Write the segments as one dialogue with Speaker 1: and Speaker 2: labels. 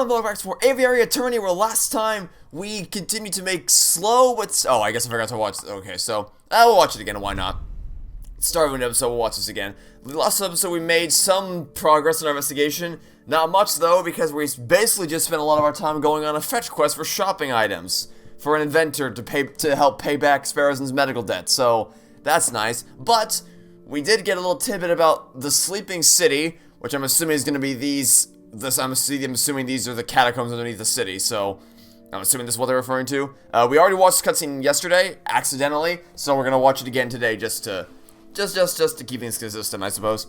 Speaker 1: everyone, welcome back to Aviary Attorney, where last time we continued to make slow, but... Oh, I guess I forgot to watch... Okay, so, we'll watch it again, why not? Start of an episode, we'll watch this again. The last episode, we made some progress in our investigation. Not much, though, because we basically just spent a lot of our time going on a fetch quest for shopping items. For an inventor to help pay back Sparrowson's medical debt, so that's nice. But, we did get a little tidbit about the Sleeping City, which I'm assuming is going to be these... I'm assuming these are the catacombs underneath the city, so I'm assuming this is what they're referring to. We already watched the cutscene yesterday, accidentally, so we're gonna watch it again today just to keep things consistent, I suppose.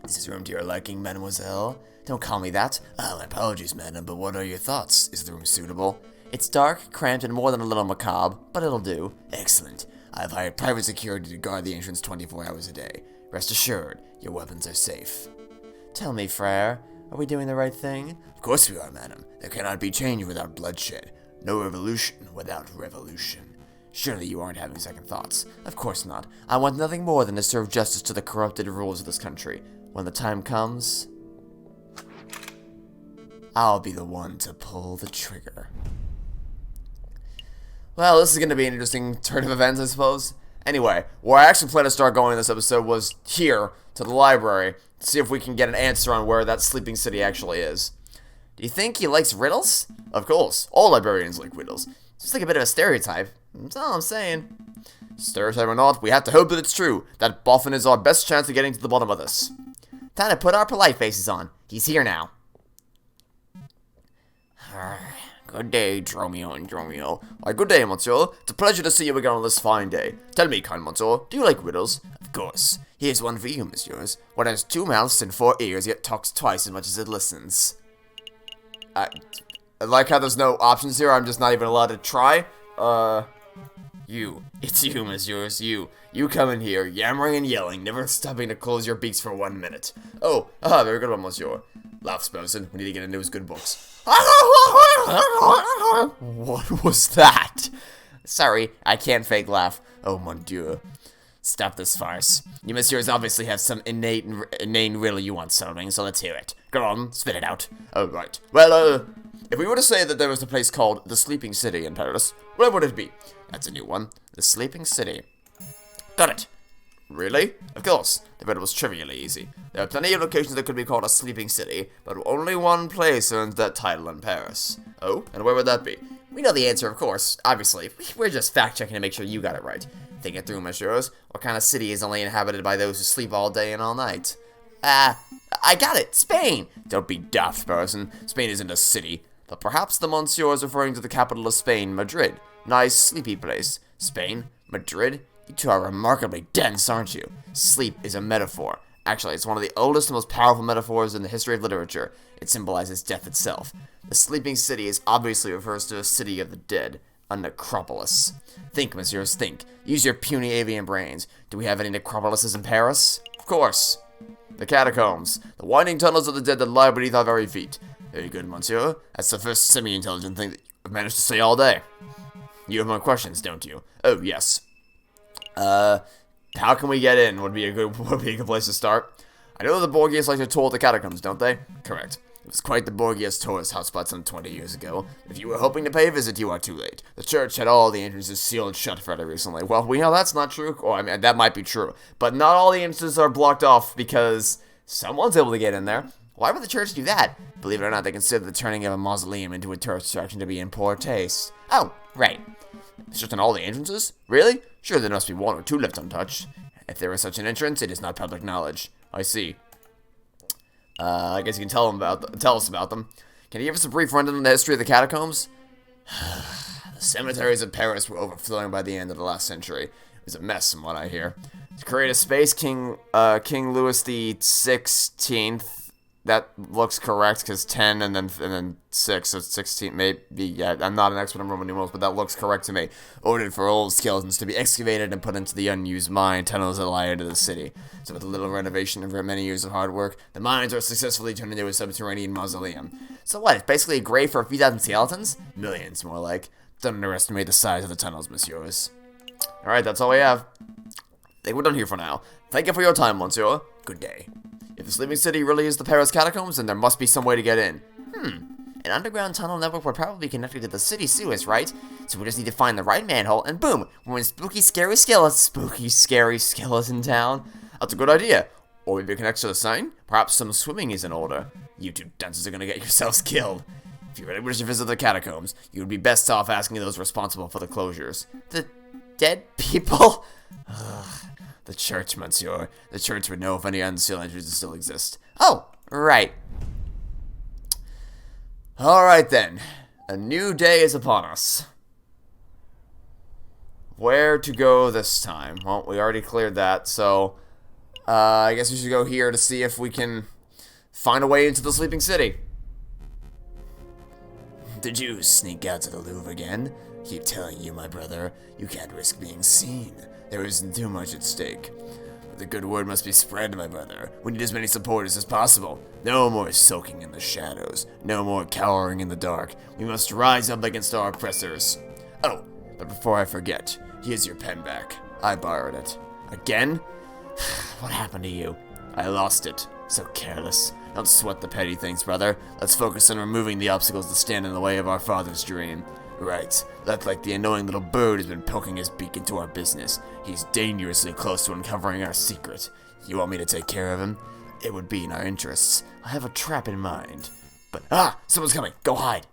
Speaker 1: Is this room to your liking, mademoiselle? Don't call me that. Oh, my apologies, madam, but what are your thoughts? Is the room suitable? It's dark, cramped, and more than a little macabre, but it'll do. Excellent. I've hired private security to guard the entrance 24 hours a day. Rest assured, your weapons are safe. Tell me, Frere, are we doing the right thing? Of course we are, madam. There cannot be change without bloodshed. No revolution without revolution. Surely you aren't having second thoughts. Of course not. I want nothing more than to serve justice to the corrupted rulers of this country. When the time comes, I'll be the one to pull the trigger. Well, this is going to be an interesting turn of events, I suppose. Anyway, where I actually plan to start going in this episode was here, to the library, to see if we can get an answer on where that sleeping city actually is. Do you think he likes riddles? Of course, all librarians like riddles. It's just like a bit of a stereotype. That's all I'm saying. Stereotype or not, we have to hope that it's true. That often is our best chance of getting to the bottom of this. Time to put our polite faces on. He's here now. Good day, Dromio and Dromio. Why, good day, monsieur. It's a pleasure to see you again on this fine day. Tell me, kind monsieur, do you like riddles? Of course. Here's one for you, messieurs. What has 2 mouths and 4 ears, yet talks twice as much as it listens? I like how there's no options here. I'm just not even allowed to try. You. It's you, messieurs. You. You come in here, yammering and yelling, never stopping to close your beaks for 1 minute. Oh, very good one, monsieur. Laugh, Sparrowson. We need to get into his good books. What was that? Sorry, I can't fake laugh. Oh, mon dieu. Stop this farce. You messieurs obviously have some inane riddle you want solving, so let's hear it. Go on, spit it out. Oh, right. Well, if we were to say that there was a place called the Sleeping City in Paris, where would it be? That's a new one. The Sleeping City. Got it. Really? Of course. The riddle was trivially easy. There are plenty of locations that could be called a sleeping city, but only one place earns that title in Paris. Oh? And where would that be? We know the answer, of course. Obviously. We're just fact-checking to make sure you got it right. Think it through, messieurs. What kind of city is only inhabited by those who sleep all day and all night? I got it! Spain! Don't be daft, Sparrowson. Spain isn't a city. But perhaps the monsieur is referring to the capital of Spain, Madrid. Nice, sleepy place. Spain? Madrid? You two are remarkably dense, aren't you? Sleep is a metaphor. Actually, it's one of the oldest and most powerful metaphors in the history of literature. It symbolizes death itself. The sleeping city obviously refers to a city of the dead, a necropolis. Think, messieurs, think. Use your puny avian brains. Do we have any necropolises in Paris? Of course. The catacombs. The winding tunnels of the dead that lie beneath our very feet. Very good, monsieur. That's the first semi-intelligent thing that you've managed to say all day. You have more questions, don't you? Oh, yes. How can we get in? Would be a good place to start. I know the Borgias like to tour the catacombs, don't they? Correct. It was quite the Borgias tourist hotspot some 20 years ago. If you were hoping to pay a visit, you are too late. The church had all the entrances sealed shut fairly recently. Well, we know that's not true. Or, I mean, that might be true. But not all the entrances are blocked off because someone's able to get in there. Why would the church do that? Believe it or not, they consider the turning of a mausoleum into a tourist attraction to be in poor taste. Oh, right. It's just on all the entrances? Really? Sure, there must be 1 or 2 left untouched. If there is such an entrance, it is not public knowledge. I see. I guess you can tell us about them. Can you give us a brief rundown on the history of the catacombs? The cemeteries of Paris were overflowing by the end of the last century. It was a mess, from what I hear. To create a space, King Louis the 16th. That looks correct, because 10 and then 6, so 16, maybe, yeah, I'm not an expert on Roman numerals, but that looks correct to me. Ordered for old skeletons to be excavated and put into the unused mine tunnels that lie into the city. So with a little renovation and many years of hard work, the mines are successfully turned into a subterranean mausoleum. So what, it's basically a grave for a few thousand skeletons? Millions, more like. Don't underestimate the size of the tunnels, messieurs. Alright, that's all we have. I think we're done here for now. Thank you for your time, monsieur. Good day. If the Sleeping City really is the Paris catacombs, then there must be some way to get in. An underground tunnel network would probably be connected to the city sewers, right? So we just need to find the right manhole, and boom, we're in spooky, scary skeleton town. That's a good idea. Or maybe it connects to the sign? Perhaps some swimming is in order. You two dunces are gonna get yourselves killed. If you really wish to visit the catacombs, you would be best off asking those responsible for the closures. The dead people? The church, monsieur. The church would know if any unsealed entrances still exist. Oh, right. Alright then. A new day is upon us. Where to go this time? Well, we already cleared that, so I guess we should go here to see if we can find a way into the sleeping city. Did you sneak out to the Louvre again? Keep telling you, my brother, you can't risk being seen. There isn't too much at stake. But the good word must be spread, my brother. We need as many supporters as possible. No more soaking in the shadows. No more cowering in the dark. We must rise up against our oppressors. Oh, but before I forget, here's your pen back. I borrowed it. Again? What happened to you? I lost it. So careless. Don't sweat the petty things, brother. Let's focus on removing the obstacles that stand in the way of our father's dream. Right. That's like the annoying little bird has been poking his beak into our business. He's dangerously close to uncovering our secret. You want me to take care of him? It would be in our interests. I have a trap in mind. But, someone's coming. Go hide.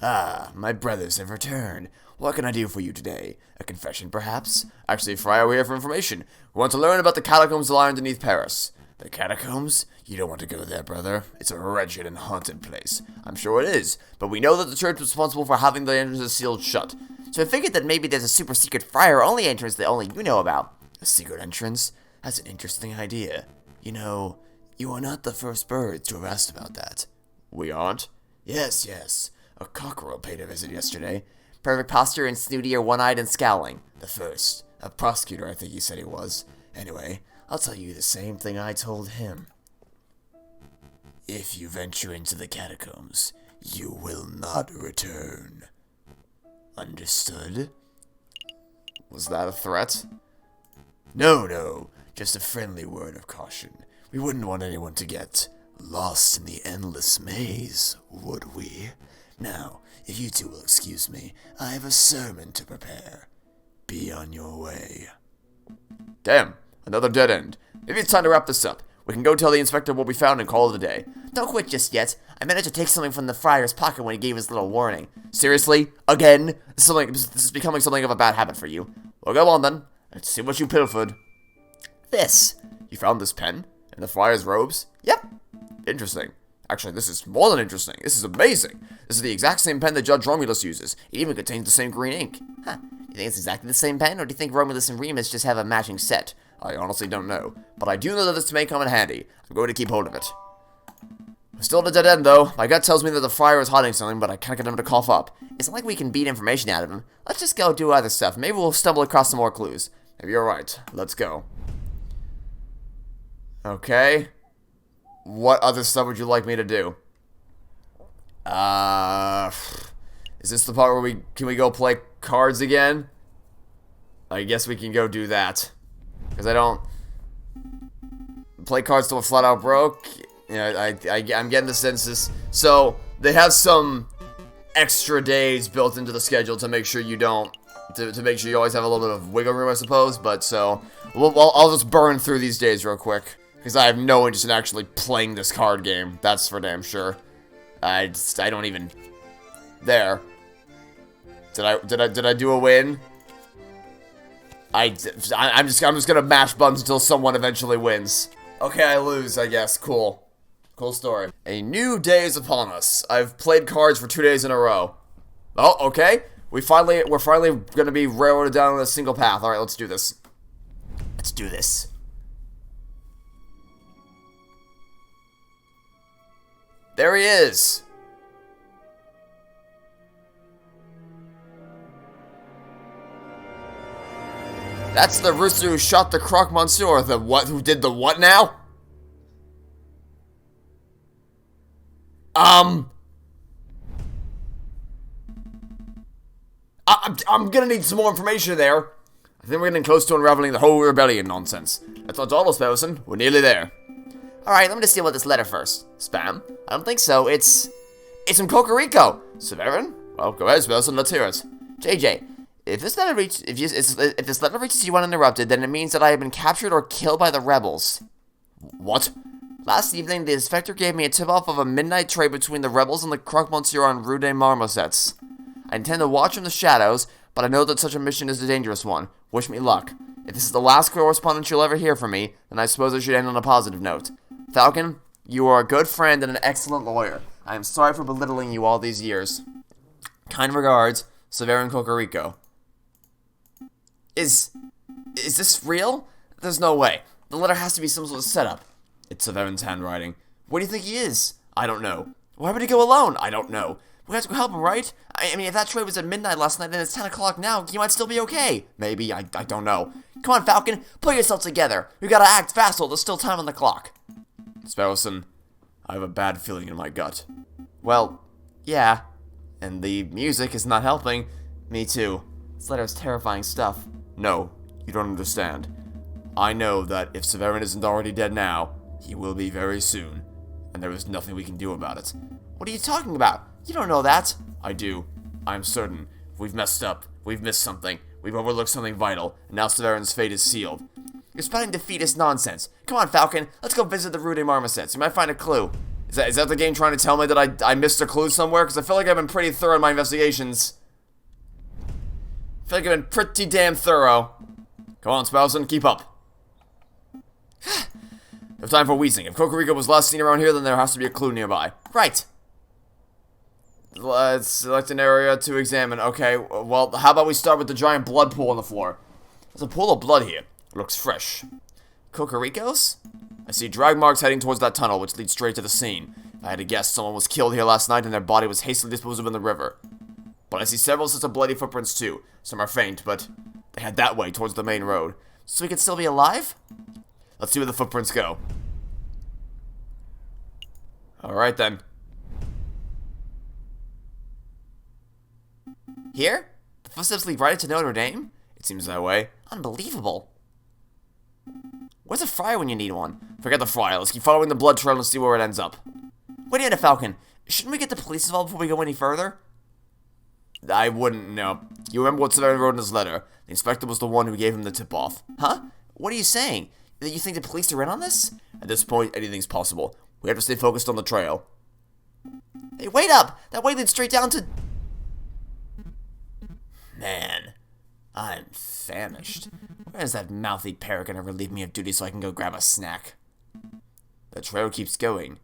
Speaker 1: My brothers have returned. What can I do for you today? A confession, perhaps? Actually, Friar, we're here for information. We want to learn about the catacombs that lie underneath Paris. The catacombs? You don't want to go there, brother. It's a wretched and haunted place. I'm sure it is, but we know that the church was responsible for having the entrances sealed shut. So I figured that maybe there's a super secret friar-only entrance that only you know about. A secret entrance? That's an interesting idea. You know, you are not the first birds to have asked about that. We aren't? Yes. A cockerel paid a visit yesterday. Perfect posture and snooty or one-eyed and scowling. The first. A prosecutor, I think he said he was. Anyway, I'll tell you the same thing I told him. If you venture into the catacombs, you will not return. Understood? Was that a threat? No. Just a friendly word of caution. We wouldn't want anyone to get lost in the endless maze, would we? Now, if you two will excuse me, I have a sermon to prepare. Be on your way. Damn, another dead end. Maybe it's time to wrap this up. We can go tell the inspector what we found and call it a day. Don't quit just yet. I managed to take something from the friar's pocket when he gave his little warning. Seriously? Again? This is becoming something of a bad habit for you. Well, go on then. Let's see what you pilfered. This. You found this pen? In the friar's robes? Yep. Interesting. Actually, this is more than interesting. This is amazing. This is the exact same pen that Judge Romulus uses. It even contains the same green ink. Huh. You think it's exactly the same pen, or do you think Romulus and Remus just have a matching set? I honestly don't know. But I do know that this may come in handy. I'm going to keep hold of it. We're still at a dead end, though. My gut tells me that the friar is hiding something, but I can't get him to cough up. It's not like we can beat information out of him. Let's just go do other stuff. Maybe we'll stumble across some more clues. Maybe you're right. Let's go. Okay. What other stuff would you like me to do? Is this the part where can we go play cards again? I guess we can go do that. Because I don't play cards till we're flat out broke. You know, I'm getting the sense so they have some extra days built into the schedule to make sure you don't, to make sure you always have a little bit of wiggle room, I suppose. But so I'll just burn through these days real quick. Because I have no interest in actually playing this card game. That's for damn sure. I don't even... There. Did I do a win? I'm just gonna mash buttons until someone eventually wins. Okay, I lose, I guess. Cool. Cool story. A new day is upon us. I've played cards for 2 days in a row. Oh, okay. We're finally gonna be railroaded down on a single path. Alright, let's do this. Let's do this. There he is! That's the rooster who shot the croque monsieur. The what? Who did the what now? I'm gonna need some more information there. I think we're getting close to unraveling the whole rebellion nonsense. That's all, person. We're nearly there. Alright, let me just deal with this letter first. Spam? I don't think so. It's from Cocorico. Severin? Well, go ahead, Spelson, let's hear it. JJ, if this letter reaches you uninterrupted, then it means that I have been captured or killed by the rebels. What? Last evening, the inspector gave me a tip-off of a midnight trade between the rebels and the Croque Monsieur on Rue des Marmosets. I intend to watch from the shadows, but I know that such a mission is a dangerous one. Wish me luck. If this is the last correspondence you'll ever hear from me, then I suppose I should end on a positive note. Falcon, you are a good friend and an excellent lawyer. I am sorry for belittling you all these years. Kind regards, Severin Cocorico. Is this real? There's no way. The letter has to be some sort of setup. It's Severin's handwriting. What do you think he is? I don't know. Why would he go alone? I don't know. We have to go help him, right? I mean, if that trade was at midnight last night and it's 10 o'clock now, he might still be okay. Maybe, I don't know. Come on, Falcon, pull yourself together. We gotta act fast while there's still time on the clock. Sparrowson, I have a bad feeling in my gut. Well, yeah. And the music is not helping. Me too. This letter is terrifying stuff. No, you don't understand. I know that if Severin isn't already dead now, he will be very soon. And there is nothing we can do about it. What are you talking about? You don't know that. I do. I'm certain. We've messed up. We've missed something. We've overlooked something vital. And now Severin's fate is sealed. You're spouting defeatist nonsense. Come on, Falcon. Let's go visit the Rue des Marmosets. You might find a clue. Is that the game trying to tell me that I missed a clue somewhere? Because I feel like I've been pretty thorough in my investigations. I feel like I've been pretty damn thorough. Come on, Spousen. Keep up. No time for wheezing. If Cocorico was last seen around here, then there has to be a clue nearby. Right. Let's select an area to examine. Okay, well, how about we start with the giant blood pool on the floor? There's a pool of blood here. It looks fresh. Cocorico's? I see drag marks heading towards that tunnel, which leads straight to the scene. If I had to guess, someone was killed here last night and their body was hastily disposed of in the river. But I see several sets of bloody footprints too. Some are faint, but they head that way towards the main road. So we could still be alive? Let's see where the footprints go. Alright then. Here? The footsteps lead right into Notre Dame? It seems that way. Unbelievable. Where's a friar when you need one? Forget the friar. Let's keep following the blood trail and see where it ends up. Wait a minute, Falcon. Shouldn't we get the police involved before we go any further? I wouldn't know. You remember what Severin wrote in his letter? The inspector was the one who gave him the tip-off. Huh? What are you saying? That you think the police are in on this? At this point, anything's possible. We have to stay focused on the trail. Hey, wait up! That way leads straight down to... Man, I'm famished. When is that mouthy parrot gonna relieve me of duty so I can go grab a snack? The trail keeps going.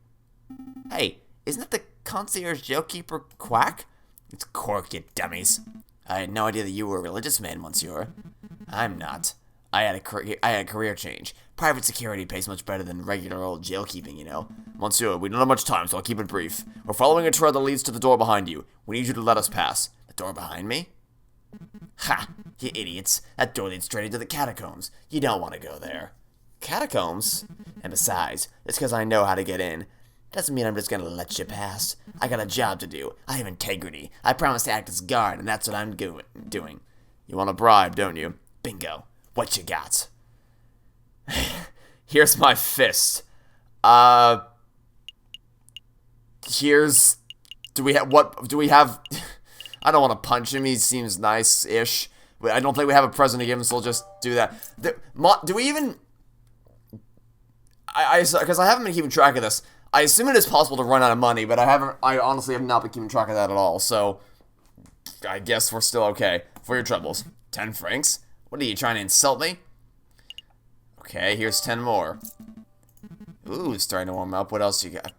Speaker 1: Hey, isn't that the concierge jailkeeper Quack? It's Cork, you dummies. I had no idea that you were a religious man, Monsieur. I'm not. I had a career change. Private security pays much better than regular old jailkeeping, you know. Monsieur, we don't have much time, so I'll keep it brief. We're following a trail that leads to the door behind you. We need you to let us pass. The door behind me? Ha! You idiots. That door leads straight into the catacombs. You don't want to go there. Catacombs? And besides, it's because I know how to get in. Doesn't mean I'm just gonna let you pass. I got a job to do. I have integrity. I promise to act as guard, and that's what I'm doing. You want a bribe, don't you? Bingo. What you got? Here's my fist. Here's... Do we have... I don't want to punch him. He seems nice-ish. But I don't think we have a present to give him, so we'll just do that. Do we even... Because I haven't been keeping track of this. I assume it is possible to run out of money, but I honestly have not been keeping track of that at all, so... I guess we're still okay. For your troubles. 10 francs? What are you, trying to insult me? Okay, here's 10 more. Ooh, it's starting to warm up. What else you got?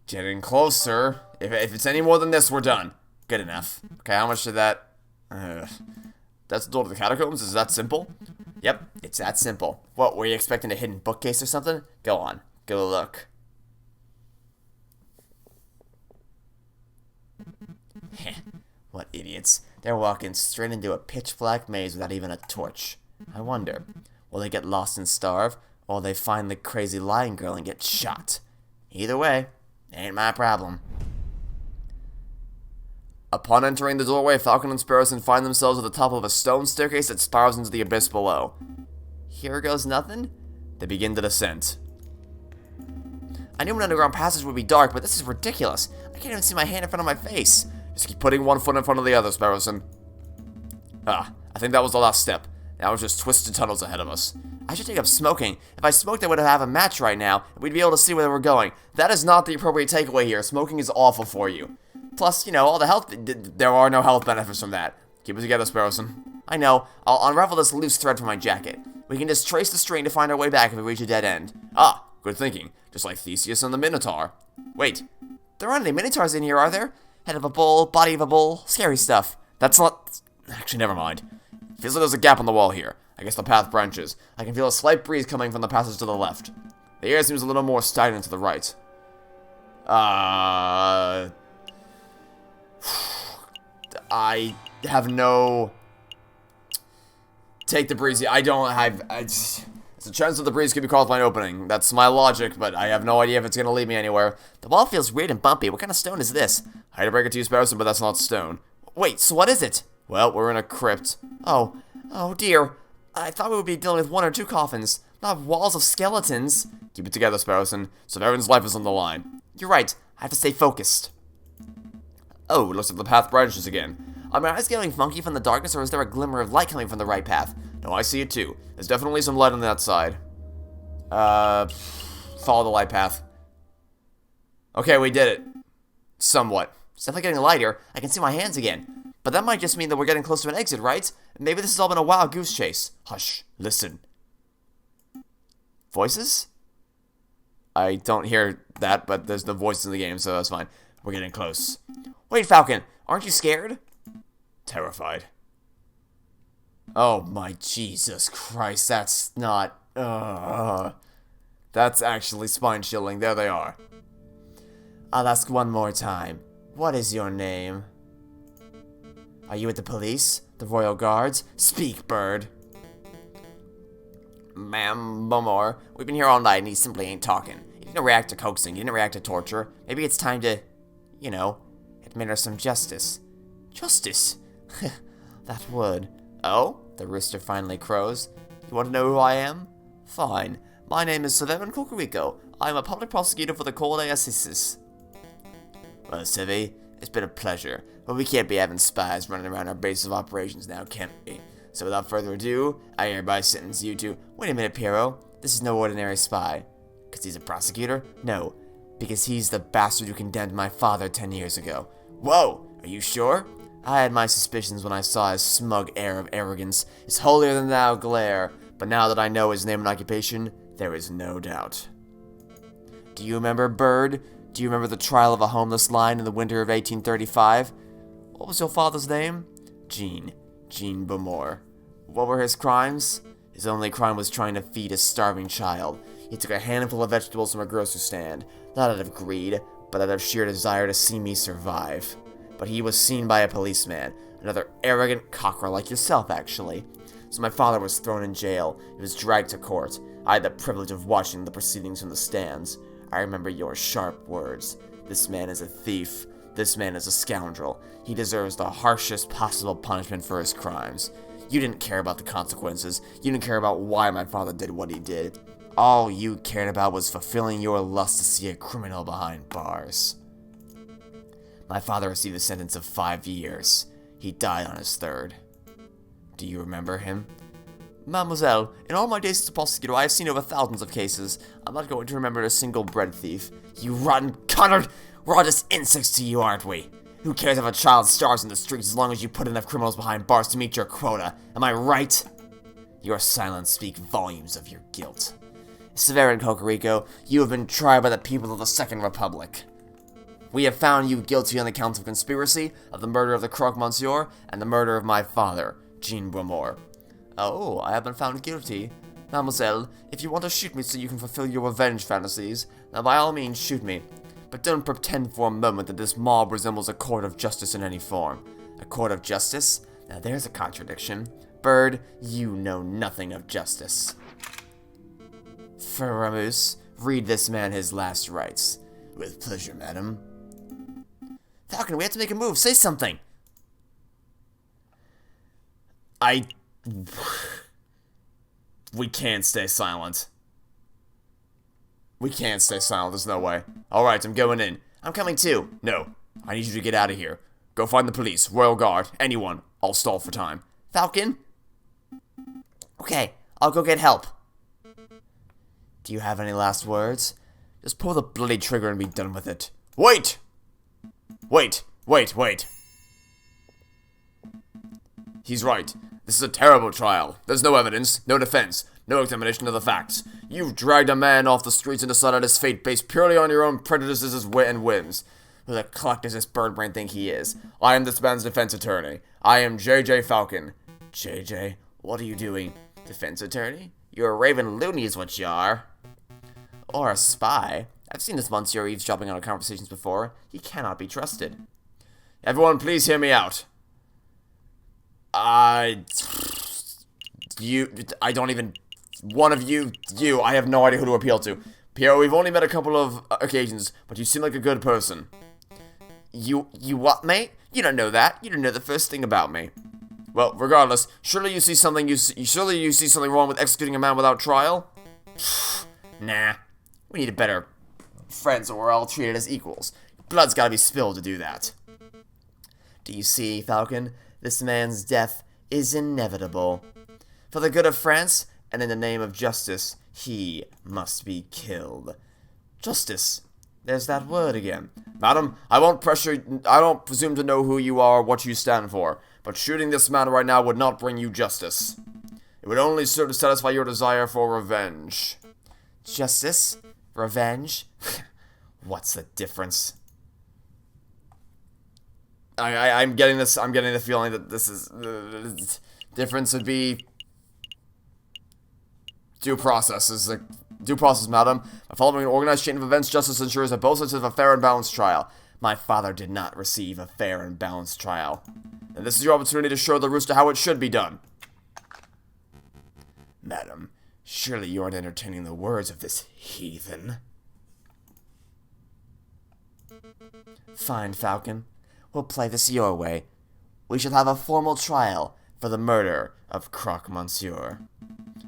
Speaker 1: Getting closer. If it's any more than this, we're done. Good enough. Okay, how much did that... that's the door to the catacombs? Is that simple? Yep, it's that simple. What, were you expecting a hidden bookcase or something? Go on. Go look. Heh. What idiots. They're walking straight into a pitch-black maze without even a torch. I wonder, will they get lost and starve, or will they find the crazy lion girl and get shot? Either way, ain't my problem. Upon entering the doorway, Falcon and Sparrowson find themselves at the top of a stone staircase that spirals into the abyss below. Here goes nothing? They begin the descent. I knew an underground passage would be dark, but this is ridiculous. I can't even see my hand in front of my face. Just keep putting one foot in front of the other, Sparrowson. Ah, I think that was the last step. Now it's just twisted tunnels ahead of us. I should take up smoking. If I smoked, I would have a match right now, and we'd be able to see where we're going. That is not the appropriate takeaway here. Smoking is awful for you. Plus, you know, all the health... There are no health benefits from that. Keep it together, Sparrowson. I know. I'll unravel this loose thread from my jacket. We can just trace the string to find our way back if we reach a dead end. Ah, good thinking. Just like Theseus and the Minotaur. Wait, there aren't any Minotaurs in here, are there? Head of a bull, body of a bull, scary stuff. That's not... Actually, never mind. Feels like there's a gap on the wall here. I guess the path branches. I can feel a slight breeze coming from the passage to the left. The air seems a little more stagnant to the right. I have no... Take the breeze. I don't have... It's a chance that the breeze could be caused by an opening. That's my logic, but I have no idea if it's going to lead me anywhere. The wall feels weird and bumpy. What kind of stone is this? I hate to break it to you, Sparrowson, but that's not stone. Wait, so what is it? Well, we're in a crypt. Oh dear. I thought we would be dealing with one or two coffins, not walls of skeletons. Keep it together, Sparrowson. So everyone's life is on the line. You're right. I have to stay focused. Oh, it looks like the path branches again. Are my eyes getting funky from the darkness, or is there a glimmer of light coming from the right path? No, I see it too. There's definitely some light on that side. Follow the light path. Okay, we did it. Somewhat. It's definitely getting lighter. I can see my hands again. But that might just mean that we're getting close to an exit, right? Maybe this has all been a wild goose chase. Hush. Listen. Voices? I don't hear that, but there's no voices in the game, so that's fine. We're getting close. Wait, Falcon. Aren't you scared? Terrified. Oh my Jesus Christ, that's not... That's actually spine-chilling. There they are. I'll ask one more time. What is your name? Are you with the police? The Royal Guards? Speak, bird. Ma'am, Bumore, we've been here all night and he simply ain't talking. He didn't react to coaxing, he didn't react to torture. Maybe it's time to, you know, administer some justice. Justice? That would. Oh? The rooster finally crows. You want to know who I am? Fine. My name is Severin Cocorico. I am a public prosecutor for the Court of Assizes. Well, Civvy, it's been a pleasure. But we can't be having spies running around our base of operations now, can we? So without further ado, I hereby sentence you to... Wait a minute, Piero. This is no ordinary spy. Because he's a prosecutor? No. Because he's the bastard who condemned my father 10 years ago. Whoa! Are you sure? I had my suspicions when I saw his smug air of arrogance, his holier-than-thou glare, but now that I know his name and occupation, there is no doubt. Do you remember, Bird? Do you remember the trial of a homeless lion in the winter of 1835? What was your father's name? Jean Bumore. What were his crimes? His only crime was trying to feed a starving child. He took a handful of vegetables from a grocery stand, not out of greed, but out of sheer desire to see me survive. But he was seen by a policeman, another arrogant cockerel like yourself, actually. So my father was thrown in jail. He was dragged to court. I had the privilege of watching the proceedings from the stands. I remember your sharp words. This man is a thief. This man is a scoundrel. He deserves the harshest possible punishment for his crimes. You didn't care about the consequences. You didn't care about why my father did what he did. All you cared about was fulfilling your lust to see a criminal behind bars. My father received a sentence of 5 years. He died on his third. Do you remember him? Mademoiselle, in all my days as a prosecutor, I have seen over thousands of cases. I'm not going to remember a single bread thief. You rotten cunard! We're all just insects to you, aren't we? Who cares if a child starves in the streets as long as you put enough criminals behind bars to meet your quota? Am I right? Your silence speaks volumes of your guilt. Severin Cocorico, you have been tried by the people of the Second Republic. We have found you guilty on the counts of conspiracy, of the murder of the Croque Monsieur, and the murder of my father, Jean Bumore. Oh, I have been found guilty. Mademoiselle, if you want to shoot me so you can fulfill your revenge fantasies, then by all means shoot me. But don't pretend for a moment that this mob resembles a court of justice in any form. A court of justice? Now there's a contradiction. Bird, you know nothing of justice. Faramus, read this man his last rites. With pleasure, madam. Falcon, we have to make a move. Say something. We can't stay silent. We can't stay silent, there's no way. Alright, I'm going in. I'm coming too. No, I need you to get out of here. Go find the police, Royal Guard, anyone. I'll stall for time.
Speaker 2: Falcon? Okay, I'll go get help.
Speaker 1: Do you have any last words? Just pull the bloody trigger and be done with it. Wait! Wait. He's right. This is a terrible trial. There's no evidence, no defense, no examination of the facts. You've dragged a man off the streets and decided his fate based purely on your own prejudices and whims. Who the cluck does this birdbrain think he is? I am this man's defense attorney. I am J.J. Falcon. J.J., what are you doing? Defense attorney? You're a raven loony is what you are. Or a spy. I've seen this monsieur eavesdropping on our conversations before. He cannot be trusted. Everyone, please hear me out. I don't even... One of you, I have no idea who to appeal to. Pierre, we've only met a couple of occasions, but you seem like a good person. You what, mate? You don't know that. You don't know the first thing about me. Well, regardless, surely you see something wrong with executing a man without trial? Nah. We need a better friends or we're all treated as equals. Blood's gotta be spilled to do that. Do you see, Falcon? This man's death is inevitable. For the good of France, and in the name of justice, he must be killed. Justice. There's that word again. Madam, I don't presume to know who you are or what you stand for, but shooting this man right now would not bring you justice. It would only serve to satisfy your desire for revenge. Justice? Revenge? What's the difference? I'm getting the feeling that this is... difference would be... Due process, madam. By following an organized chain of events, justice ensures that both sides have a fair and balanced trial. My father did not receive a fair and balanced trial. And this is your opportunity to show the rooster how it should be done. Madam, surely you aren't entertaining the words of this heathen. Fine, Falcon. We'll play this your way. We shall have a formal trial for the murder of Croque Monsieur.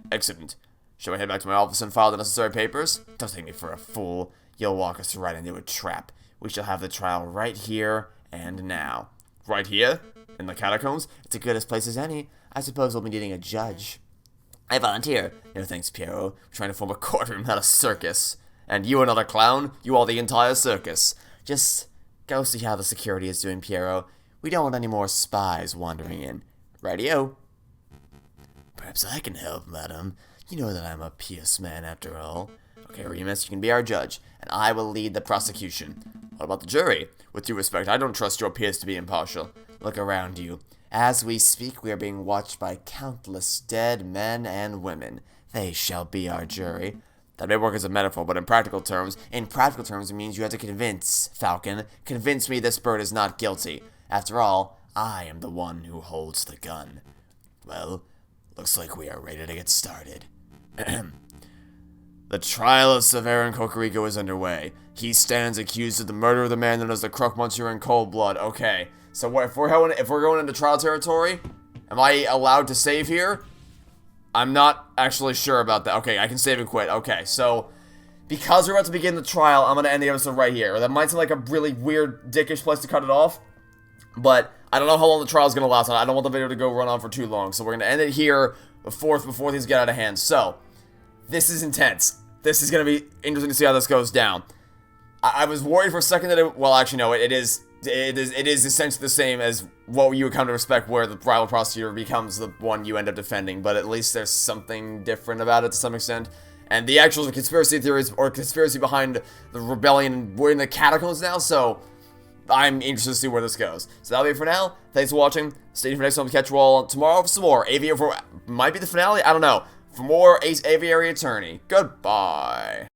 Speaker 1: Excellent. Shall I head back to my office and file the necessary papers? Don't take me for a fool. You'll walk us right into a trap. We shall have the trial right here and now. Right here? In the catacombs? It's as good a place as any. I suppose we'll be needing a judge. I volunteer. No thanks, Pierrot. We're trying to form a courtroom, not a circus. And you another clown? You are the entire circus. Just go see how the security is doing, Pierrot. We don't want any more spies wandering in. Radio. Perhaps I can help, madam. You know that I'm a pious man after all. Okay, Remus, you can be our judge, and I will lead the prosecution. What about the jury? With due respect, I don't trust your peers to be impartial. Look around you. As we speak, we are being watched by countless dead men and women. They shall be our jury. That may work as a metaphor, but in practical terms, it means you have to convince, Falcon, convince me this bird is not guilty. After all, I am the one who holds the gun. Well, looks like we are ready to get started. The trial of Severin Cocorico is underway. He stands accused of the murder of the man known as the Croque Monsieur in cold blood. Okay, so what, if we're going into trial territory, am I allowed to save here? I'm not actually sure about that. Okay, I can save and quit. Okay, so because we're about to begin the trial, I'm going to end the episode right here. That might seem like a really weird, dickish place to cut it off, but I don't know how long the trial is going to last. I don't want the video to go run on for too long, so we're going to end it here before things get out of hand. So, this is intense. This is going to be interesting to see how this goes down. I was worried for a second that it... Well, actually, no, it is essentially the same as what you would come to expect, where the rival prosecutor becomes the one you end up defending, but at least there's something different about it to some extent. And the actual conspiracy theories, or conspiracy behind the rebellion, we're in the catacombs now, so I'm interested to see where this goes. So that'll be it for now. Thanks for watching. Stay tuned for next time. Catch you all tomorrow for some more Aviary, might be the finale, I don't know. For more Aviary Attorney. Goodbye.